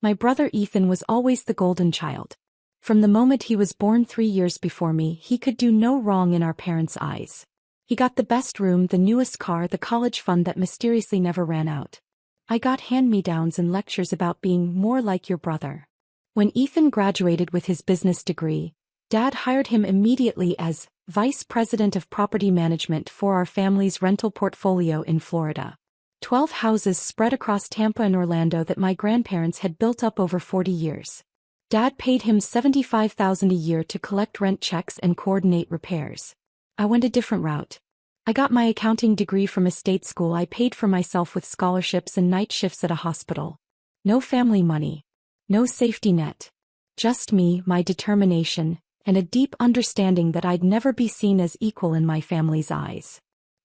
My brother Ethan was always the golden child. From the moment he was born 3 years before me, he could do no wrong in our parents' eyes. He got the best room, the newest car, the college fund that mysteriously never ran out. I got hand-me-downs and lectures about being more like your brother. When Ethan graduated with his business degree, Dad hired him immediately as Vice President of Property Management for our family's rental portfolio in Florida. 12 houses spread across Tampa and Orlando that my grandparents had built up over 40 years. Dad paid him $75,000 a year to collect rent checks and coordinate repairs. I went a different route. I got my accounting degree from a state school. I paid for myself with scholarships and night shifts at a hospital. No family money. No safety net. Just me, my determination, and a deep understanding that I'd never be seen as equal in my family's eyes.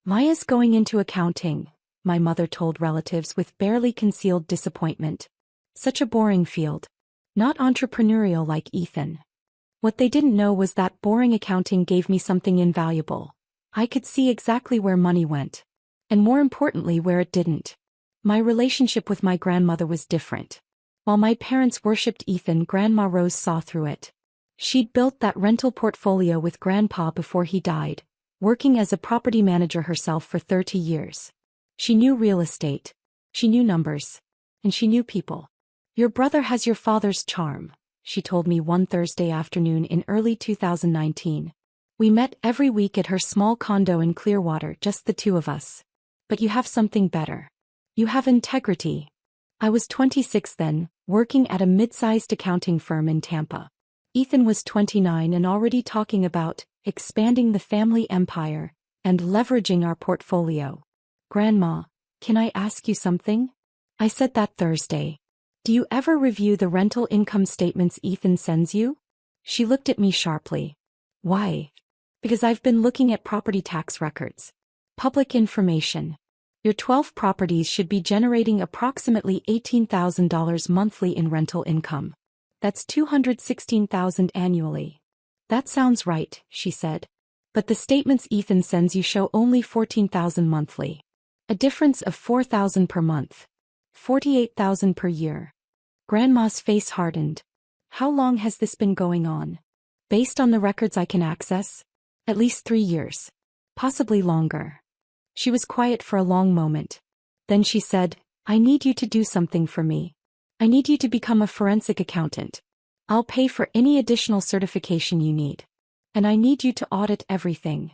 Maya's going into accounting, my mother told relatives with barely concealed disappointment. Such a boring field. Not entrepreneurial like Ethan. What they didn't know was that boring accounting gave me something invaluable. I could see exactly where money went. And more importantly, where it didn't. My relationship with my grandmother was different. While my parents worshipped Ethan, Grandma Rose saw through it. She'd built that rental portfolio with Grandpa before he died, working as a property manager herself for 30 years. She knew real estate. She knew numbers. And she knew people. Your brother has your father's charm, she told me one Thursday afternoon in early 2019. We met every week at her small condo in Clearwater, just the two of us. But you have something better. You have integrity. I was 26 then, working at a mid-sized accounting firm in Tampa. Ethan was 29 and already talking about expanding the family empire and leveraging our portfolio. Grandma, can I ask you something? I said that Thursday. Do you ever review the rental income statements Ethan sends you? She looked at me sharply. Why? Because I've been looking at property tax records. Public information. Your 12 properties should be generating approximately $18,000 monthly in rental income. That's $216,000 annually. That sounds right, she said. But the statements Ethan sends you show only $14,000 monthly. A difference of $4,000 per month. $48,000 per year. Grandma's face hardened. How long has this been going on? Based on the records I can access? At least 3 years. Possibly longer. She was quiet for a long moment. Then she said, I need you to do something for me. I need you to become a forensic accountant. I'll pay for any additional certification you need. And I need you to audit everything.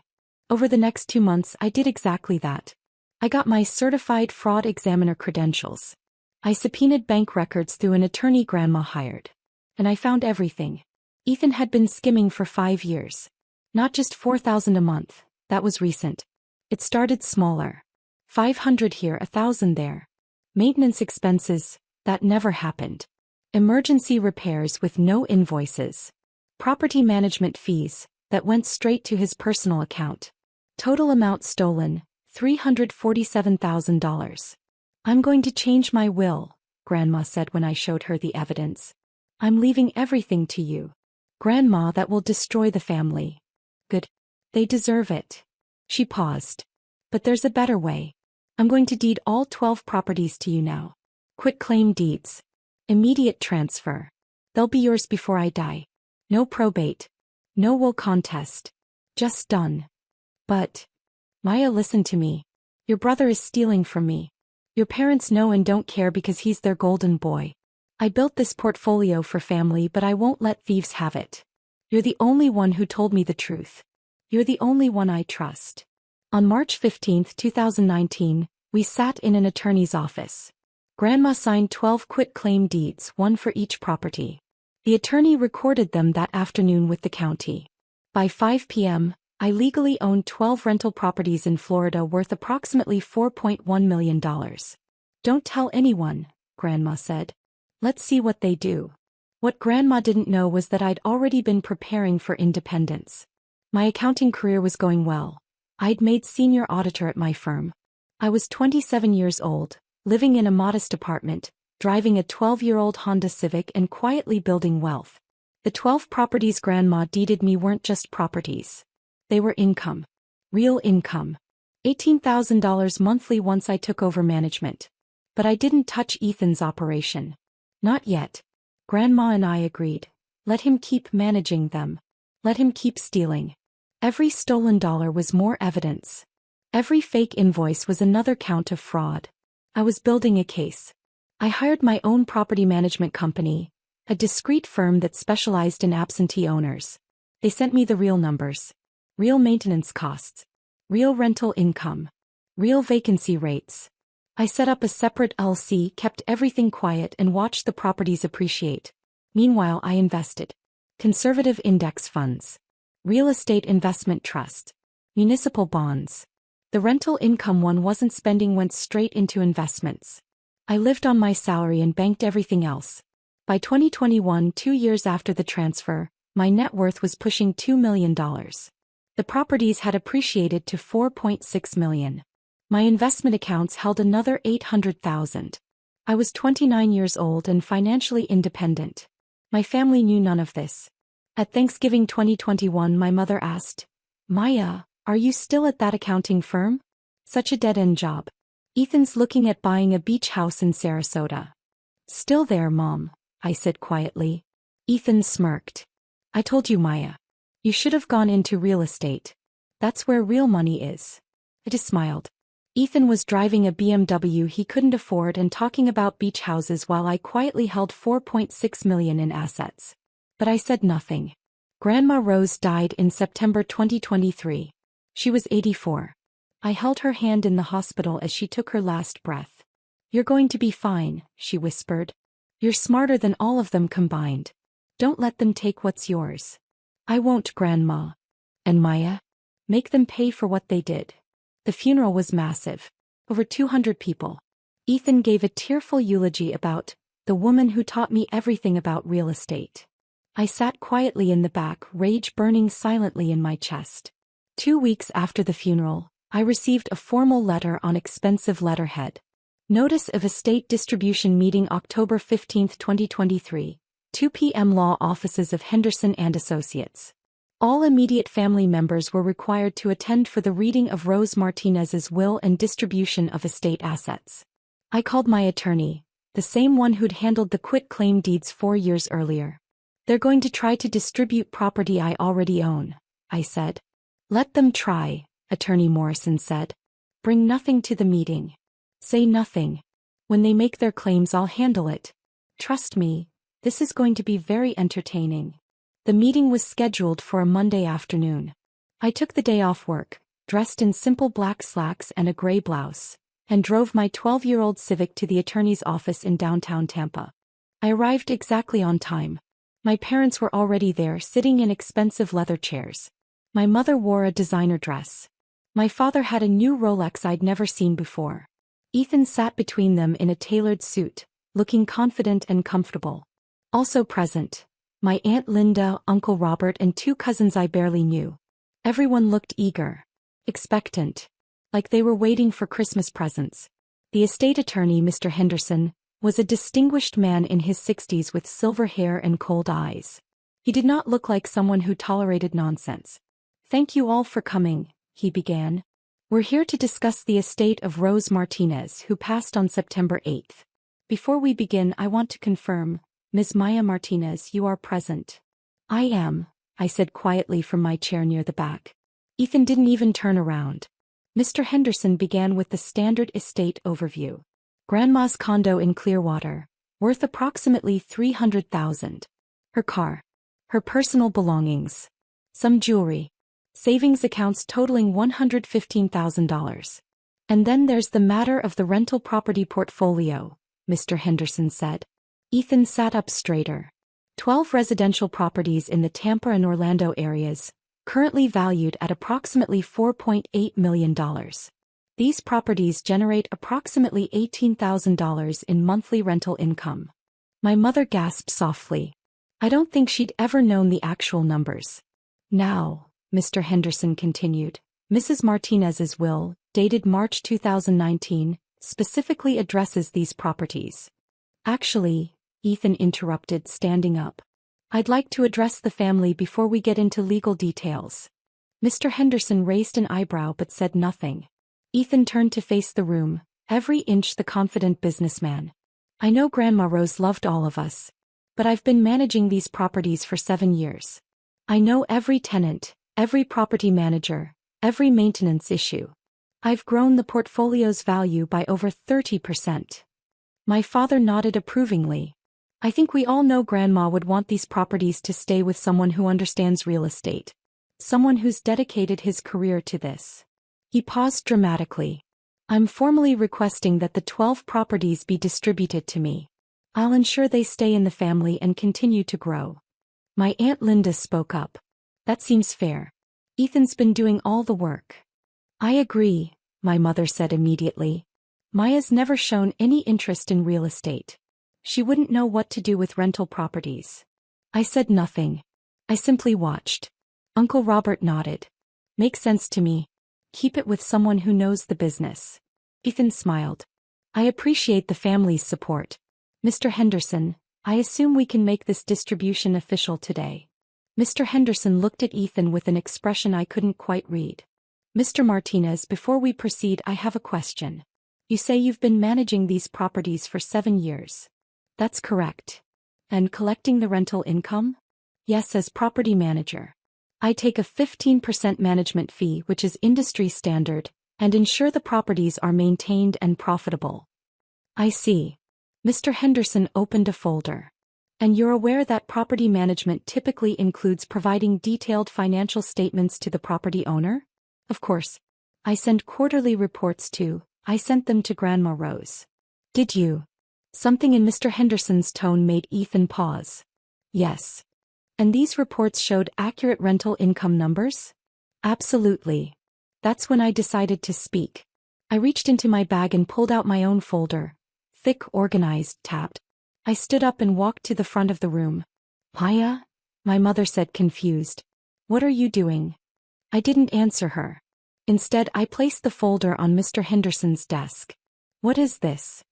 Over the next 2 months I did exactly that. I got my certified fraud examiner credentials. I subpoenaed bank records through an attorney Grandma hired. And I found everything. Ethan had been skimming for 5 years. Not just $4,000 a month, that was recent. It started smaller. 500 here, 1,000 there. Maintenance expenses, that never happened. Emergency repairs with no invoices. Property management fees, that went straight to his personal account. Total amount stolen, $347,000. I'm going to change my will, Grandma said when I showed her the evidence. I'm leaving everything to you. Grandma, that will destroy the family. Good. They deserve it. She paused. But there's a better way. I'm going to deed all 12 properties to you now. Quitclaim deeds. Immediate transfer. They'll be yours before I die. No probate. No will contest. Just done. But, Maya, listen to me. Your brother is stealing from me. Your parents know and don't care because he's their golden boy. I built this portfolio for family, but I won't let thieves have it. You're the only one who told me the truth. You're the only one I trust. On March 15, 2019, we sat in an attorney's office. Grandma signed 12 quitclaim deeds, one for each property. The attorney recorded them that afternoon with the county. By 5 p.m., I legally owned 12 rental properties in Florida worth approximately $4.1 million. Don't tell anyone, Grandma said. Let's see what they do. What Grandma didn't know was that I'd already been preparing for independence. My accounting career was going well. I'd made senior auditor at my firm. I was 27 years old, living in a modest apartment, driving a 12-year-old Honda Civic and quietly building wealth. The 12 properties Grandma deeded me weren't just properties. They were income. Real income. $18,000 monthly once I took over management. But I didn't touch Ethan's operation. Not yet. Grandma and I agreed. Let him keep managing them. Let him keep stealing. Every stolen dollar was more evidence. Every fake invoice was another count of fraud. I was building a case. I hired my own property management company, a discreet firm that specialized in absentee owners. They sent me the real numbers. Real maintenance costs. Real rental income. Real vacancy rates. I set up a separate LC, kept everything quiet, and watched the properties appreciate. Meanwhile, I invested. Conservative index funds. Real estate investment trust. Municipal bonds. The rental income one wasn't spending went straight into investments. I lived on my salary and banked everything else. By 2021, 2 years after the transfer, my net worth was pushing $2 million. The properties had appreciated to $4.6 million. My investment accounts held another $800,000. I was 29 years old and financially independent. My family knew none of this. At Thanksgiving 2021, my mother asked, "Maya, are you still at that accounting firm? Such a dead-end job. Ethan's looking at buying a beach house in Sarasota." "Still there, Mom," I said quietly. Ethan smirked. "I told you, Maya. You should have gone into real estate. That's where real money is." I just smiled. Ethan was driving a BMW he couldn't afford and talking about beach houses while I quietly held $4.6 million in assets. But I said nothing. Grandma Rose died in September 2023. She was 84. I held her hand in the hospital as she took her last breath. "You're going to be fine," she whispered. "You're smarter than all of them combined. Don't let them take what's yours." "I won't, Grandma." "And Maya? Make them pay for what they did." The funeral was massive. Over 200 people. Ethan gave a tearful eulogy about the woman who taught me everything about real estate. I sat quietly in the back, rage burning silently in my chest. 2 weeks after the funeral, I received a formal letter on expensive letterhead. Notice of Estate Distribution Meeting October 15, 2023, 2 p.m. Law Offices of Henderson and Associates. All immediate family members were required to attend for the reading of Rose Martinez's will and distribution of estate assets. I called my attorney, the same one who'd handled the quit-claim deeds 4 years earlier. "They're going to try to distribute property I already own," I said. "Let them try," Attorney Morrison said. "Bring nothing to the meeting. Say nothing. When they make their claims, I'll handle it. Trust me, this is going to be very entertaining." The meeting was scheduled for a Monday afternoon. I took the day off work, dressed in simple black slacks and a gray blouse, and drove my 12-year-old Civic to the attorney's office in downtown Tampa. I arrived exactly on time. My parents were already there, sitting in expensive leather chairs. My mother wore a designer dress. My father had a new Rolex I'd never seen before. Ethan sat between them in a tailored suit, looking confident and comfortable. Also present, my Aunt Linda, Uncle Robert, and 2 cousins I barely knew. Everyone looked eager, expectant, like they were waiting for Christmas presents. The estate attorney, Mr. Henderson, was a distinguished man in his 60s with silver hair and cold eyes. He did not look like someone who tolerated nonsense. "Thank you all for coming," he began. "We're here to discuss the estate of Rose Martinez, who passed on September 8th. Before we begin, I want to confirm, Ms. Maya Martinez, you are present." "I am," I said quietly from my chair near the back. Ethan didn't even turn around. Mr. Henderson began with the standard estate overview. Grandma's condo in Clearwater, worth approximately $300,000. Her car. Her personal belongings. Some jewelry. Savings accounts totaling $115,000. "And then there's the matter of the rental property portfolio," Mr. Henderson said. Ethan sat up straighter. 12 residential properties in the Tampa and Orlando areas, currently valued at approximately $4.8 million. These properties generate approximately $18,000 in monthly rental income. My mother gasped softly. I don't think she'd ever known the actual numbers. "Now," Mr. Henderson continued, "Mrs. Martinez's will, dated March 2019, specifically addresses these properties." "Actually," Ethan interrupted, standing up, "I'd like to address the family before we get into legal details." Mr. Henderson raised an eyebrow but said nothing. Ethan turned to face the room, every inch the confident businessman. I know Grandma Rose loved all of us. But I've been managing these properties for 7 years. I know every tenant, every property manager, every maintenance issue. I've grown the portfolio's value by over 30%. My father nodded approvingly. I think we all know Grandma would want these properties to stay with someone who understands real estate. Someone who's dedicated his career to this. He paused dramatically. I'm formally requesting that the 12 properties be distributed to me. I'll ensure they stay in the family and continue to grow. My Aunt Linda spoke up. That seems fair. Ethan's been doing all the work. I agree, my mother said immediately. Maya's never shown any interest in real estate. She wouldn't know what to do with rental properties. I said nothing. I simply watched. Uncle Robert nodded. Makes sense to me. Keep it with someone who knows the business. Ethan smiled. I appreciate the family's support. Mr. Henderson, I assume we can make this distribution official today. Mr. Henderson looked at Ethan with an expression I couldn't quite read. Mr. Martinez, before we proceed, I have a question. You say you've been managing these properties for 7 years. That's correct. And collecting the rental income? Yes, as property manager. I take a 15% management fee, which is industry standard, and ensure the properties are maintained and profitable. I see. Mr. Henderson opened a folder. And you're aware that property management typically includes providing detailed financial statements to the property owner? Of course. I send quarterly reports too. I sent them to Grandma Rose. Did you? Something in Mr. Henderson's tone made Ethan pause. Yes. And these reports showed accurate rental income numbers? Absolutely. That's when I decided to speak. I reached into my bag and pulled out my own folder. Thick, organized, tapped. I stood up and walked to the front of the room. Maya? My mother said confused. What are you doing? I didn't answer her. Instead, I placed the folder on Mr. Henderson's desk. What is this?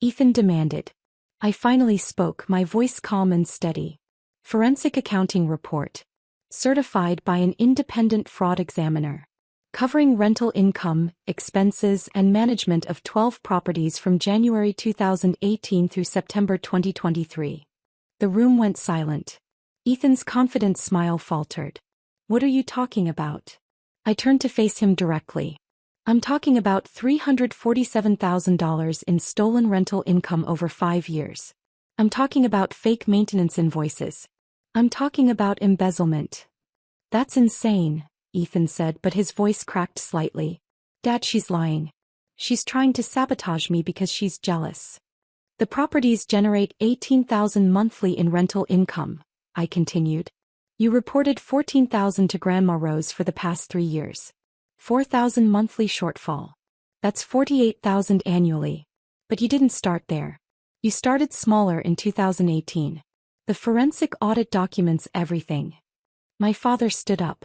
Ethan demanded. I finally spoke, my voice calm and steady. Forensic accounting report. Certified by an independent fraud examiner. Covering rental income, expenses, and management of 12 properties from January 2018 through September 2023. The room went silent. Ethan's confident smile faltered. What are you talking about? I turned to face him directly. I'm talking about $347,000 in stolen rental income over 5 years. I'm talking about fake maintenance invoices. I'm talking about embezzlement. That's insane, Ethan said, but his voice cracked slightly. Dad, she's lying. She's trying to sabotage me because she's jealous. The properties generate $18,000 monthly in rental income, I continued. You reported $14,000 to Grandma Rose for the past 3 years. $4,000 monthly shortfall. That's $48,000 annually. But you didn't start there. You started smaller in 2018. The forensic audit documents everything. My father stood up.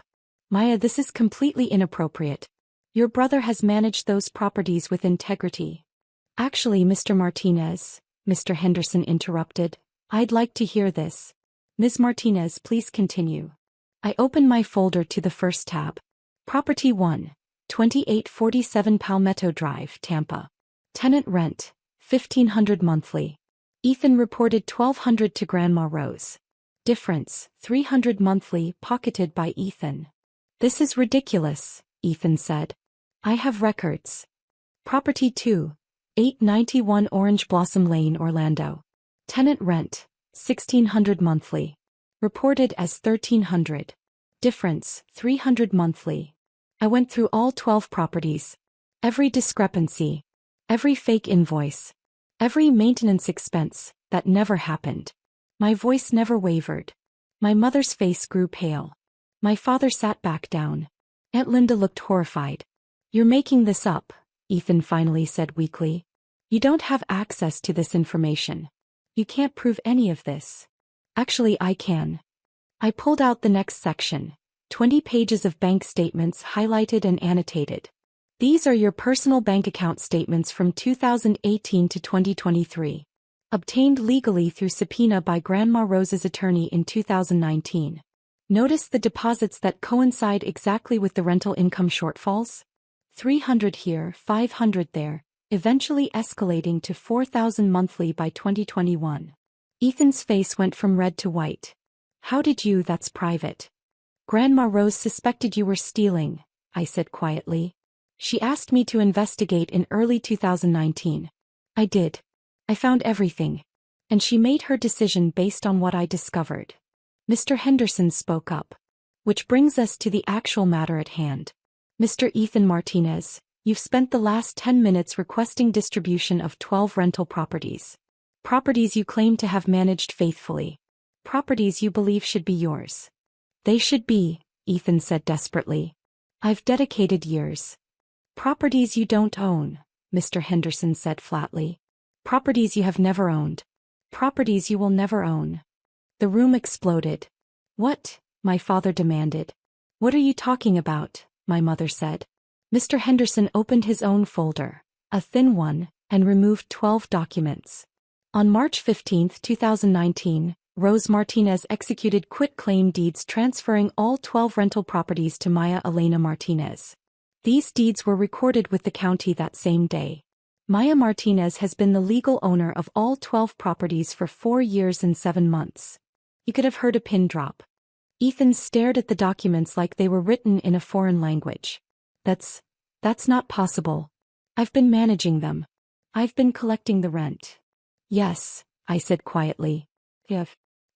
Maya, this is completely inappropriate. Your brother has managed those properties with integrity. Actually, Mr. Martinez, Mr. Henderson interrupted. I'd like to hear this. Ms. Martinez, please continue. I opened my folder to the first tab. Property 1, 2847 Palmetto Drive, Tampa. Tenant rent, $1,500 monthly. Ethan reported $1,200 to Grandma Rose. Difference, $300 monthly, pocketed by Ethan. This is ridiculous, Ethan said. I have records. Property 2, 891 Orange Blossom Lane, Orlando. Tenant rent, $1,600 monthly. Reported as $1,300. Difference, $300 monthly. I went through all 12 properties. Every discrepancy. Every fake invoice. Every maintenance expense. That never happened. My voice never wavered. My mother's face grew pale. My father sat back down. Aunt Linda looked horrified. You're making this up, Ethan finally said weakly. You don't have access to this information. You can't prove any of this. Actually, I can. I pulled out the next section. 20 pages of bank statements highlighted and annotated. These are your personal bank account statements from 2018 to 2023. Obtained legally through subpoena by Grandma Rose's attorney in 2019. Notice the deposits that coincide exactly with the rental income shortfalls? $300 here, $500 there. eventually escalating to $4,000 monthly by 2021. Ethan's face went from red to white. How did you? That's private. Grandma Rose suspected you were stealing, I said quietly. She asked me to investigate in early 2019. I did. I found everything. And she made her decision based on what I discovered. Mr. Henderson spoke up. Which brings us to the actual matter at hand. Mr. Ethan Martinez, you've spent the last 10 minutes requesting distribution of 12 rental properties. Properties you claim to have managed faithfully. Properties you believe should be yours. They should be, Ethan said desperately. I've dedicated years. Properties you don't own, Mr. Henderson said flatly. Properties you have never owned. Properties you will never own. The room exploded. What? My father demanded. What are you talking about? My mother said. Mr. Henderson opened his own folder, a thin one, and removed 12 documents. On March 15, 2019, Rose Martinez executed quitclaim deeds transferring all 12 rental properties to Maya Elena Martinez. These deeds were recorded with the county that same day. Maya Martinez has been the legal owner of all 12 properties for 4 years and 7 months. You could have heard a pin drop. Ethan stared at the documents like they were written in a foreign language. That's not possible. I've been managing them. I've been collecting the rent. Yes, I said quietly.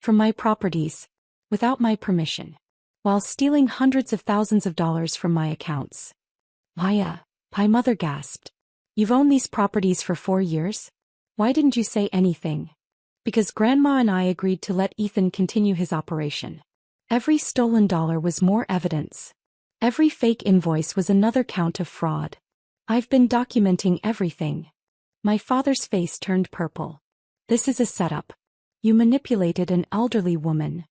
From my properties. Without my permission. While stealing hundreds of thousands of dollars from my accounts. Maya, my mother gasped. You've owned these properties for 4 years? Why didn't you say anything? Because Grandma and I agreed to let Ethan continue his operation. Every stolen dollar was more evidence. Every fake invoice was another count of fraud. I've been documenting everything. My father's face turned purple. This is a setup. You manipulated an elderly woman.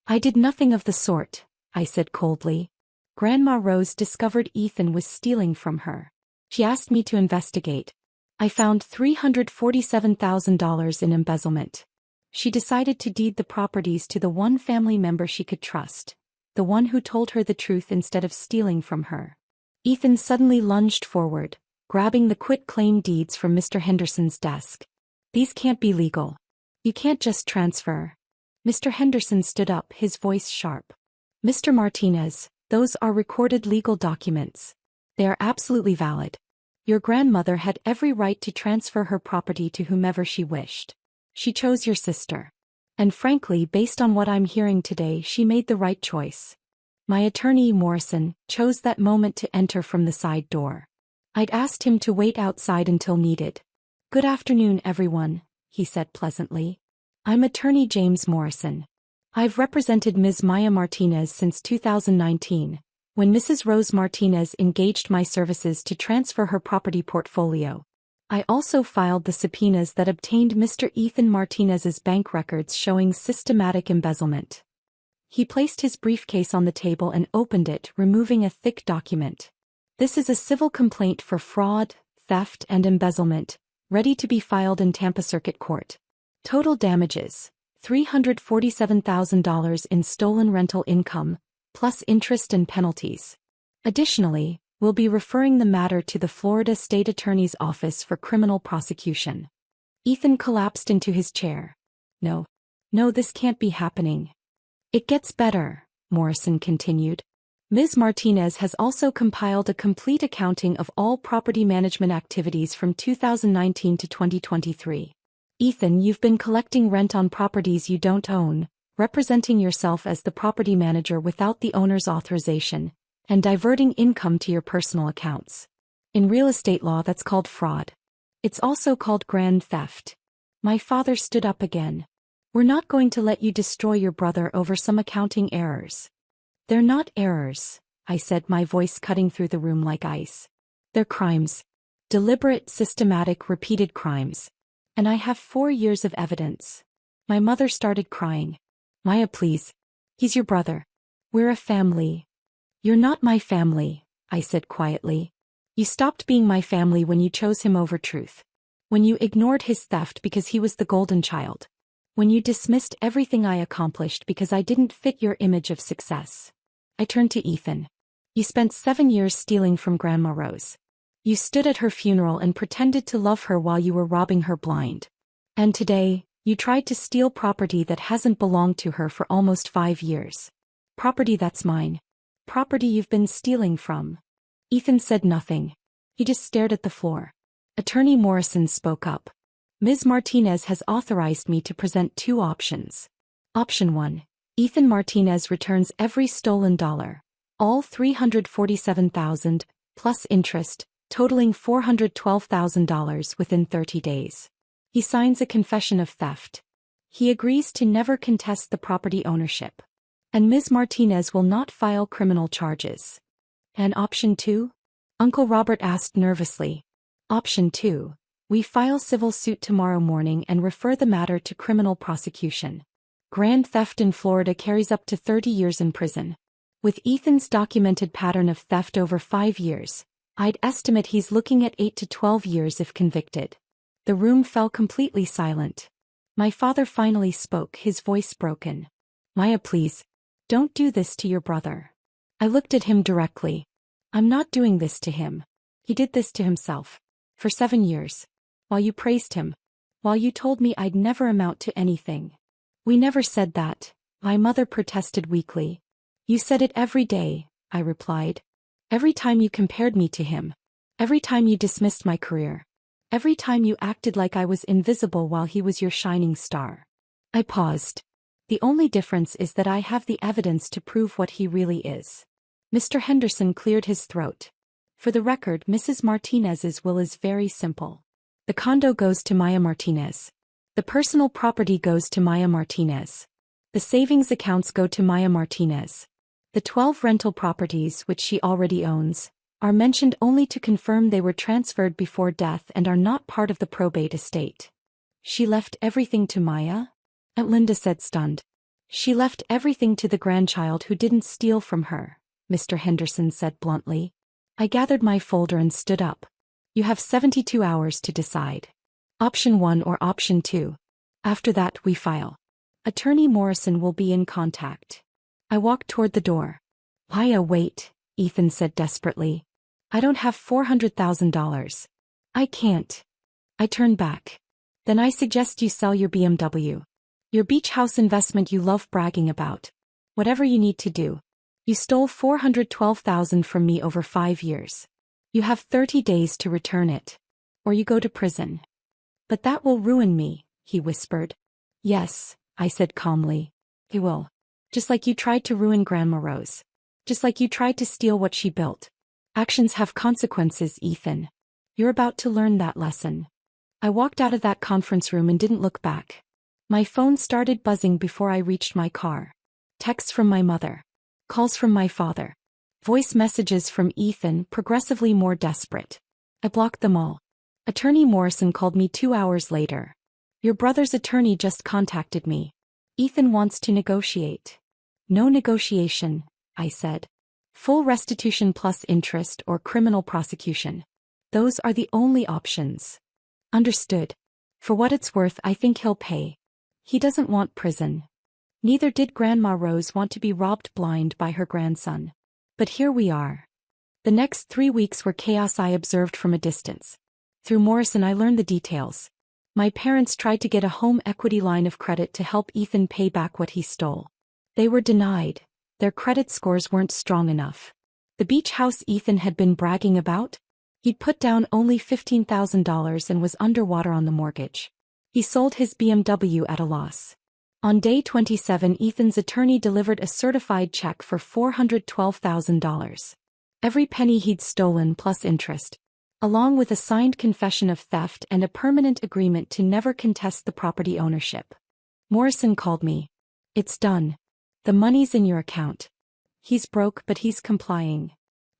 I did nothing of the sort, I said coldly. Grandma Rose discovered Ethan was stealing from her. She asked me to investigate. I found $347,000 in embezzlement. She decided to deed the properties to the one family member she could trust, the one who told her the truth instead of stealing from her. Ethan suddenly lunged forward, grabbing the quitclaim deeds from Mr. Henderson's desk. These can't be legal. You can't just transfer. Mr. Henderson stood up, his voice sharp. Mr. Martinez, those are recorded legal documents. They are absolutely valid. Your grandmother had every right to transfer her property to whomever she wished. She chose your sister. And frankly, based on what I'm hearing today, she made the right choice. My attorney, Morrison, chose that moment to enter from the side door. I'd asked him to wait outside until needed. Good afternoon, everyone, he said pleasantly. I'm attorney James Morrison. I've represented Ms. Maya Martinez since 2019, when Mrs. Rose Martinez engaged my services to transfer her property portfolio. I also filed the subpoenas that obtained Mr. Ethan Martinez's bank records showing systematic embezzlement. He placed his briefcase on the table and opened it, removing a thick document. This is a civil complaint for fraud, theft, and embezzlement, ready to be filed in Tampa Circuit Court. Total damages, $347,000 in stolen rental income, plus interest and penalties. Additionally, we'll be referring the matter to the Florida State Attorney's Office for criminal prosecution. Ethan collapsed into his chair. No, this can't be happening. It gets better, Morrison continued. Ms. Martinez has also compiled a complete accounting of all property management activities from 2019 to 2023. Ethan, you've been collecting rent on properties you don't own, representing yourself as the property manager without the owner's authorization, and diverting income to your personal accounts. In real estate law, that's called fraud. It's also called grand theft. My father stood up again. We're not going to let you destroy your brother over some accounting errors. They're not errors, I said, my voice cutting through the room like ice. They're crimes. Deliberate, systematic, repeated crimes. And I have 4 years of evidence. My mother started crying. Maya, please. He's your brother. We're a family. You're not my family, I said quietly. You stopped being my family when you chose him over truth. When you ignored his theft because he was the golden child. When you dismissed everything I accomplished because I didn't fit your image of success. I turned to Ethan. You spent 7 years stealing from Grandma Rose. You stood at her funeral and pretended to love her while you were robbing her blind. And today, you tried to steal property that hasn't belonged to her for almost 5 years. Property that's mine. Property you've been stealing from. Ethan said nothing. He just stared at the floor. Attorney Morrison spoke up. Ms. Martinez has authorized me to present 2 options. Option 1. Ethan Martinez returns every stolen dollar. All $347,000, plus interest, totaling $412,000 within 30 days. He signs a confession of theft. He agrees to never contest the property ownership. And Ms. Martinez will not file criminal charges. And option 2? Uncle Robert asked nervously. Option 2. We file civil suit tomorrow morning and refer the matter to criminal prosecution. Grand theft in Florida carries up to 30 years in prison. With Ethan's documented pattern of theft over 5 years, I'd estimate he's looking at 8 to 12 years if convicted. The room fell completely silent. My father finally spoke, his voice broken. Maya, please. Don't do this to your brother. I looked at him directly. I'm not doing this to him. He did this to himself. For 7 years. While you praised him. While you told me I'd never amount to anything. We never said that, my mother protested weakly. You said it every day, I replied. Every time you compared me to him. Every time you dismissed my career. Every time you acted like I was invisible while he was your shining star. I paused. The only difference is that I have the evidence to prove what he really is. Mr. Henderson cleared his throat. For the record, Mrs. Martinez's will is very simple. The condo goes to Maya Martinez. The personal property goes to Maya Martinez. The savings accounts go to Maya Martinez. The 12 rental properties, which she already owns, are mentioned only to confirm they were transferred before death and are not part of the probate estate. She left everything to Maya? Aunt Linda said, stunned. She left everything to the grandchild who didn't steal from her, Mr. Henderson said bluntly. I gathered my folder and stood up. You have 72 hours to decide. Option 1 or option 2. After that, we file. Attorney Morrison will be in contact. I walked toward the door. Maya, wait, Ethan said desperately. I don't have $400,000. I can't. I turned back. Then I suggest you sell your BMW. Your beach house investment you love bragging about. Whatever you need to do. You stole $412,000 from me over 5 years. You have 30 days to return it. Or you go to prison. But that will ruin me, he whispered. Yes, I said calmly. It will. Just like you tried to ruin Grandma Rose. Just like you tried to steal what she built. Actions have consequences, Ethan. You're about to learn that lesson. I walked out of that conference room and didn't look back. My phone started buzzing before I reached my car. Texts from my mother. Calls from my father. Voice messages from Ethan, progressively more desperate. I blocked them all. Attorney Morrison called me 2 hours later. Your brother's attorney just contacted me. Ethan wants to negotiate. No negotiation, I said. Full restitution plus interest or criminal prosecution. Those are the only options. Understood. For what it's worth, I think he'll pay. He doesn't want prison. Neither did Grandma Rose want to be robbed blind by her grandson. But here we are. The next 3 weeks were chaos I observed from a distance. Through Morrison I learned the details. My parents tried to get a home equity line of credit to help Ethan pay back what he stole. They were denied. Their credit scores weren't strong enough. The beach house Ethan had been bragging about? He'd put down only $15,000 and was underwater on the mortgage. He sold his BMW at a loss. On day 27, Ethan's attorney delivered a certified check for $412,000. Every penny he'd stolen plus interest. Along with a signed confession of theft and a permanent agreement to never contest the property ownership. Morrison called me. It's done. The money's in your account. He's broke but he's complying.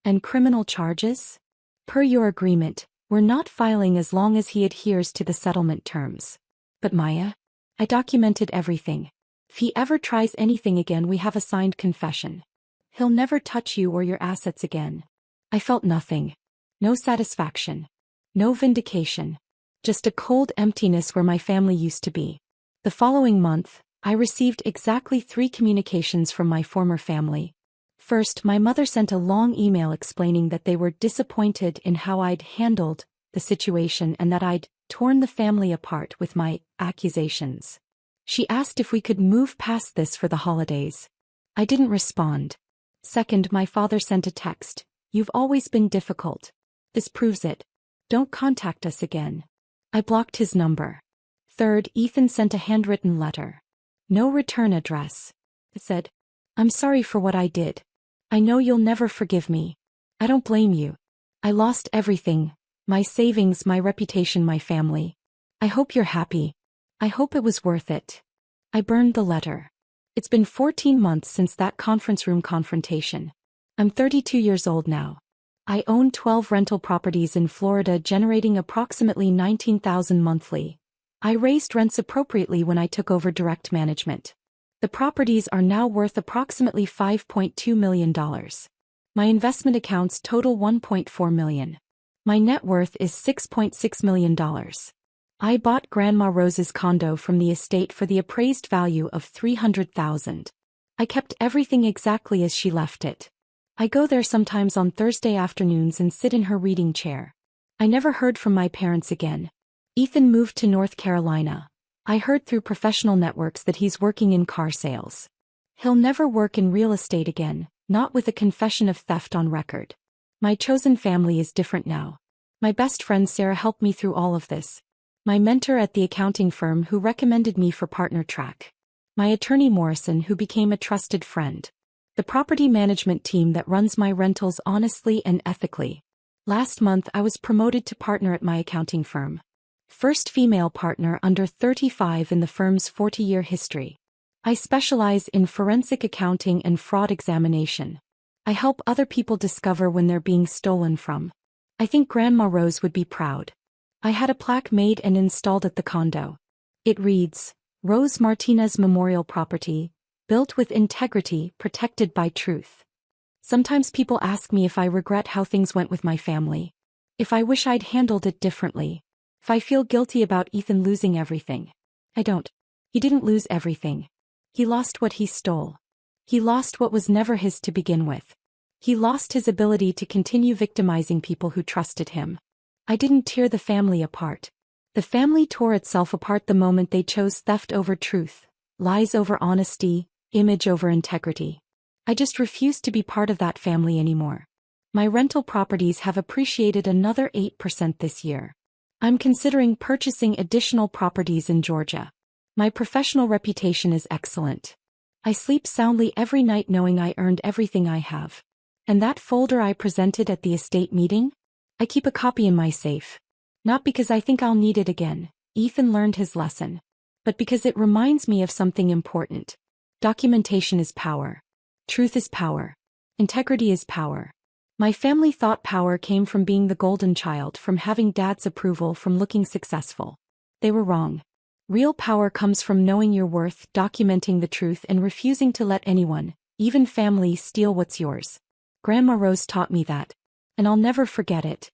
And criminal charges? Per your agreement, we're not filing as long as he adheres to the settlement terms. But Maya? I documented everything. If he ever tries anything again, we have a signed confession. He'll never touch you or your assets again. I felt nothing. No satisfaction. No vindication. Just a cold emptiness where my family used to be. The following month, I received exactly 3 communications from my former family. First, my mother sent a long email explaining that they were disappointed in how I'd handled the situation and that I'd torn the family apart with my accusations. She asked if we could move past this for the holidays. I didn't respond. Second, my father sent a text. "You've always been difficult. This proves it. Don't contact us again." I blocked his number. Third, Ethan sent a handwritten letter. No return address. It said, "I'm sorry for what I did. I know you'll never forgive me. I don't blame you. I lost everything, my savings, my reputation, my family. I hope you're happy. I hope it was worth it." I burned the letter. It's been 14 months since that conference room confrontation. I'm 32 years old now. I own 12 rental properties in Florida generating approximately $19,000 monthly. I raised rents appropriately when I took over direct management. The properties are now worth approximately $5.2 million. My investment accounts total $1.4 million. My net worth is $6.6 million. I bought Grandma Rose's condo from the estate for the appraised value of $300,000. I kept everything exactly as she left it. I go there sometimes on Thursday afternoons and sit in her reading chair. I never heard from my parents again. Ethan moved to North Carolina. I heard through professional networks that he's working in car sales. He'll never work in real estate again, not with a confession of theft on record. My chosen family is different now. My best friend Sarah helped me through all of this. My mentor at the accounting firm who recommended me for partner track. My attorney Morrison who became a trusted friend. The property management team that runs my rentals honestly and ethically. Last month I was promoted to partner at my accounting firm. First female partner under 35 in the firm's 40-year history. I specialize in forensic accounting and fraud examination. I help other people discover when they're being stolen from. I think Grandma Rose would be proud. I had a plaque made and installed at the condo. It reads, "Rose Martinez Memorial Property, built with integrity, protected by truth." Sometimes people ask me if I regret how things went with my family. If I wish I'd handled it differently. If I feel guilty about Ethan losing everything. I don't. He didn't lose everything. He lost what he stole. He lost what was never his to begin with. He lost his ability to continue victimizing people who trusted him. I didn't tear the family apart. The family tore itself apart the moment they chose theft over truth, lies over honesty, image over integrity. I just refused to be part of that family anymore. My rental properties have appreciated another 8% this year. I'm considering purchasing additional properties in Georgia. My professional reputation is excellent. I sleep soundly every night knowing I earned everything I have. And that folder I presented at the estate meeting? I keep a copy in my safe. Not because I think I'll need it again. Ethan learned his lesson. But because it reminds me of something important. Documentation is power. Truth is power. Integrity is power. My family thought power came from being the golden child, from having dad's approval, from looking successful. They were wrong. Real power comes from knowing your worth, documenting the truth, and refusing to let anyone, even family, steal what's yours. Grandma Rose taught me that. And I'll never forget it.